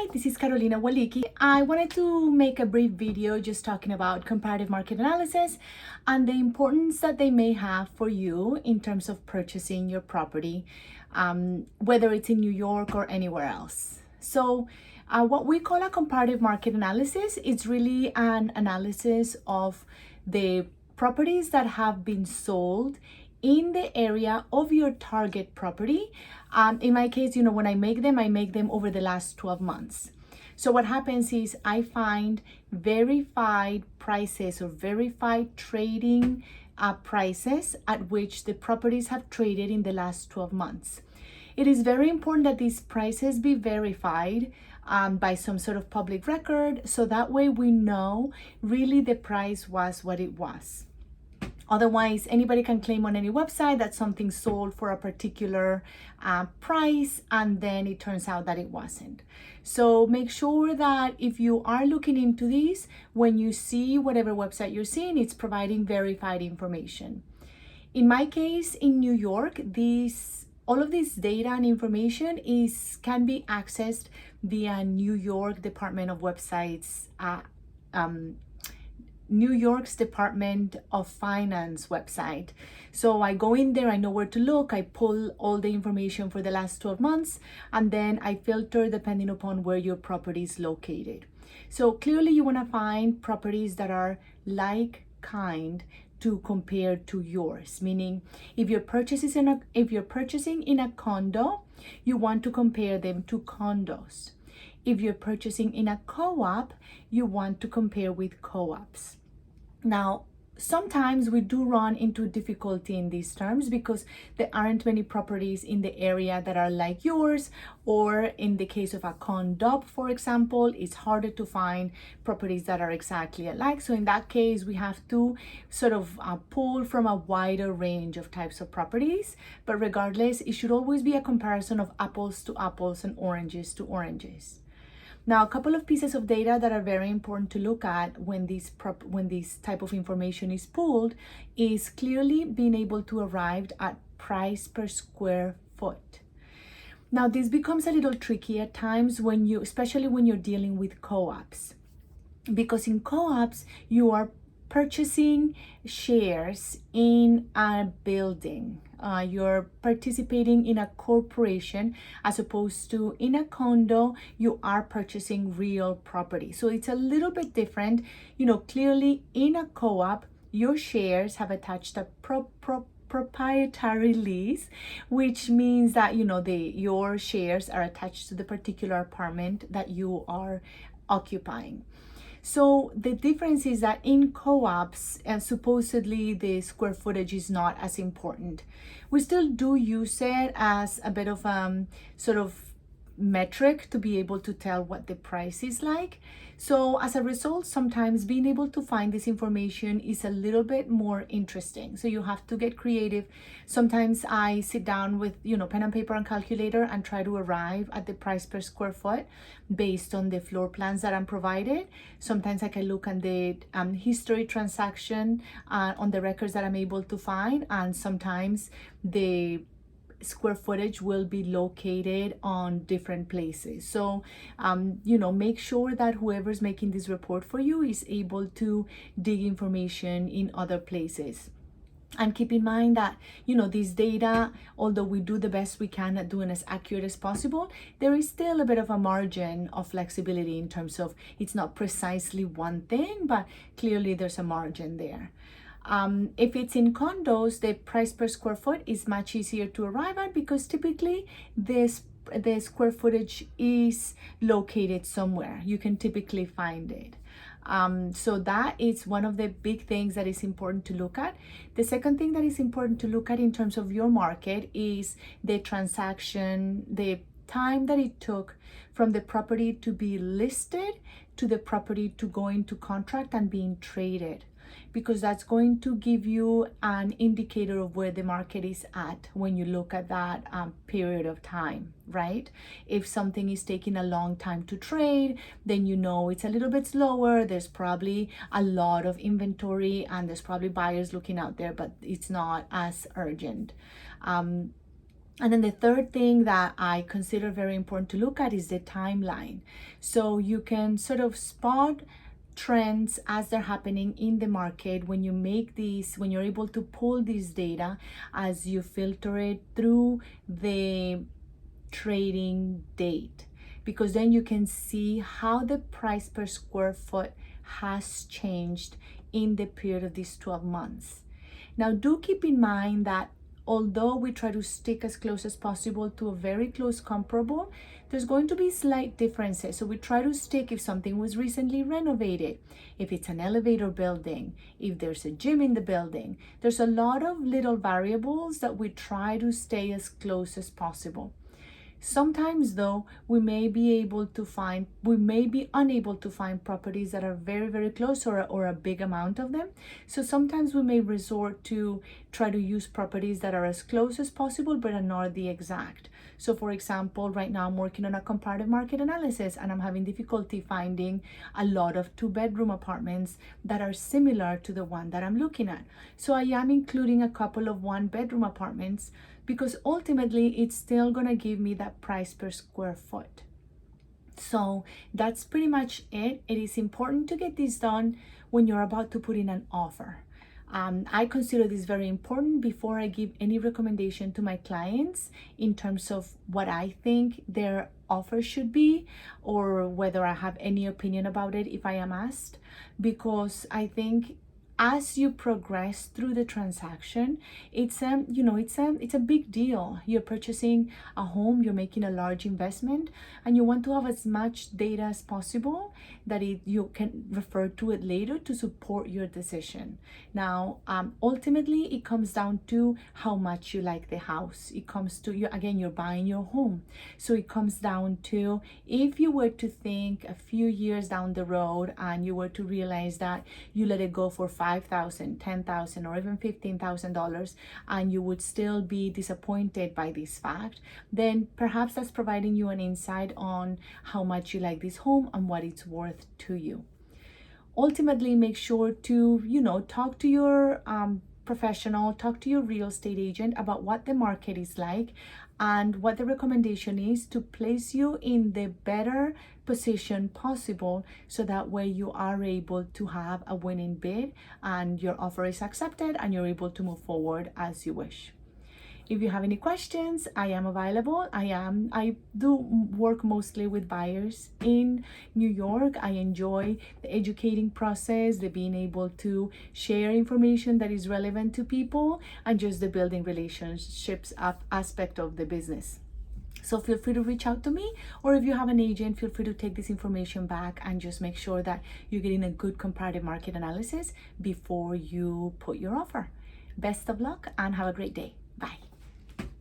Hi, this is Carolina Waliki. I wanted to make a brief video just talking about comparative market analysis and the importance that they may have for you in terms of purchasing your property, whether it's in New York or anywhere else. So what we call a comparative market analysis is really an analysis of the properties that have been sold in the area of your target property. In my case, when I make them over the last 12 months. So what happens is I find verified prices or verified trading prices at which the properties have traded in the last 12 months. It is very important that these prices be verified by some sort of public record, so that way we know really the price was what it was. Otherwise, anybody can claim on any website that something sold for a particular price, and then it turns out that it wasn't. So make sure that if you are looking into these, when you see whatever website you're seeing, it's providing verified information. In my case, in New York, all of this data and information can be accessed via New York Department of Websites, New York's Department of Finance website. So I go in there, I know where to look, I pull all the information for the last 12 months, and then I filter depending upon where your property is located. So clearly you want to find properties that are like kind to compare to yours, meaning if you're purchasing in a condo, you want to compare them to condos. If you're purchasing in a co-op, you want to compare with co-ops. Now, sometimes we do run into difficulty in these terms because there aren't many properties in the area that are like yours, or in the case of a condo, for example, it's harder to find properties that are exactly alike. So in that case, we have to sort of pull from a wider range of types of properties. But regardless, it should always be a comparison of apples to apples and oranges to oranges. Now, a couple of pieces of data that are very important to look at when this type of information is pulled is clearly being able to arrive at price per square foot. Now, this becomes a little tricky at times especially when you're dealing with co-ops, because in co-ops you are purchasing shares in a building. You're participating in a corporation, as opposed to in a condo, you are purchasing real property. So it's a little bit different. Clearly in a co-op, your shares have attached a proprietary lease, which means that your shares are attached to the particular apartment that you are occupying. So the difference is that in co-ops, supposedly the square footage is not as important. We still do use it as a bit of sort of metric to be able to tell what the price is like. So as a result, sometimes being able to find this information is a little bit more interesting. So you have to get creative. Sometimes I sit down with pen and paper and calculator and try to arrive at the price per square foot based on the floor plans that I'm provided. Sometimes I can look at the history transaction on the records that I'm able to find, and sometimes the square footage will be located on different places. So make sure that whoever's making this report for you is able to dig information in other places. And keep in mind that this data, although we do the best we can at doing as accurate as possible, there is still a bit of a margin of flexibility in terms of it's not precisely one thing, but clearly there's a margin there. If it's in condos, the price per square foot is much easier to arrive at because typically the square footage is located somewhere. You can typically find it. So that is one of the big things that is important to look at. The second thing that is important to look at in terms of your market is the transaction, the time that it took from the property to be listed to the property to go into contract and being traded, because that's going to give you an indicator of where the market is at when you look at that period of time, right? If something is taking a long time to trade, then it's a little bit slower. There's probably a lot of inventory and there's probably buyers looking out there, but it's not as urgent. And then the third thing that I consider very important to look at is the timeline. So you can sort of spot trends as they're happening in the market when you make these, when you're able to pull this data as you filter it through the trading date, because then you can see how the price per square foot has changed in the period of these 12 months. Now, do keep in mind that although we try to stick as close as possible to a very close comparable, there's going to be slight differences. So we try to stick if something was recently renovated, if it's an elevator building, if there's a gym in the building. There's a lot of little variables that we try to stay as close as possible. Sometimes though, we may be unable to find properties that are very, very close, or a big amount of them. So sometimes we may resort to try to use properties that are as close as possible, but are not the exact. So for example, right now I'm working on a comparative market analysis, and I'm having difficulty finding a lot of 2-bedroom apartments that are similar to the one that I'm looking at. So I am including a couple of 1-bedroom apartments, because ultimately it's still gonna give me that price per square foot. So that's pretty much it. It is important to get this done when you're about to put in an offer. I consider this very important before I give any recommendation to my clients in terms of what I think their offer should be, or whether I have any opinion about it if I am asked, because I think as you progress through the transaction, it's a big deal. You're purchasing a home, you're making a large investment, and you want to have as much data as possible that you can refer to it later to support your decision. Now, ultimately, it comes down to how much you like the house. It comes to you're buying your home, so it comes down to, if you were to think a few years down the road and you were to realize that you let it go for $5,000, $10,000, or even $15,000, and you would still be disappointed by this fact, then perhaps that's providing you an insight on how much you like this home and what it's worth to you. Ultimately, make sure to, talk to your professional, talk to your real estate agent about what the market is like and what the recommendation is to place you in the better position possible, so that way you are able to have a winning bid and your offer is accepted and you're able to move forward as you wish. If you have any questions, I am available. I do work mostly with buyers in New York. I enjoy the educating process, the being able to share information that is relevant to people, and just the building relationships aspect of the business. So feel free to reach out to me, or if you have an agent, feel free to take this information back and just make sure that you're getting a good comparative market analysis before you put your offer. Best of luck and have a great day.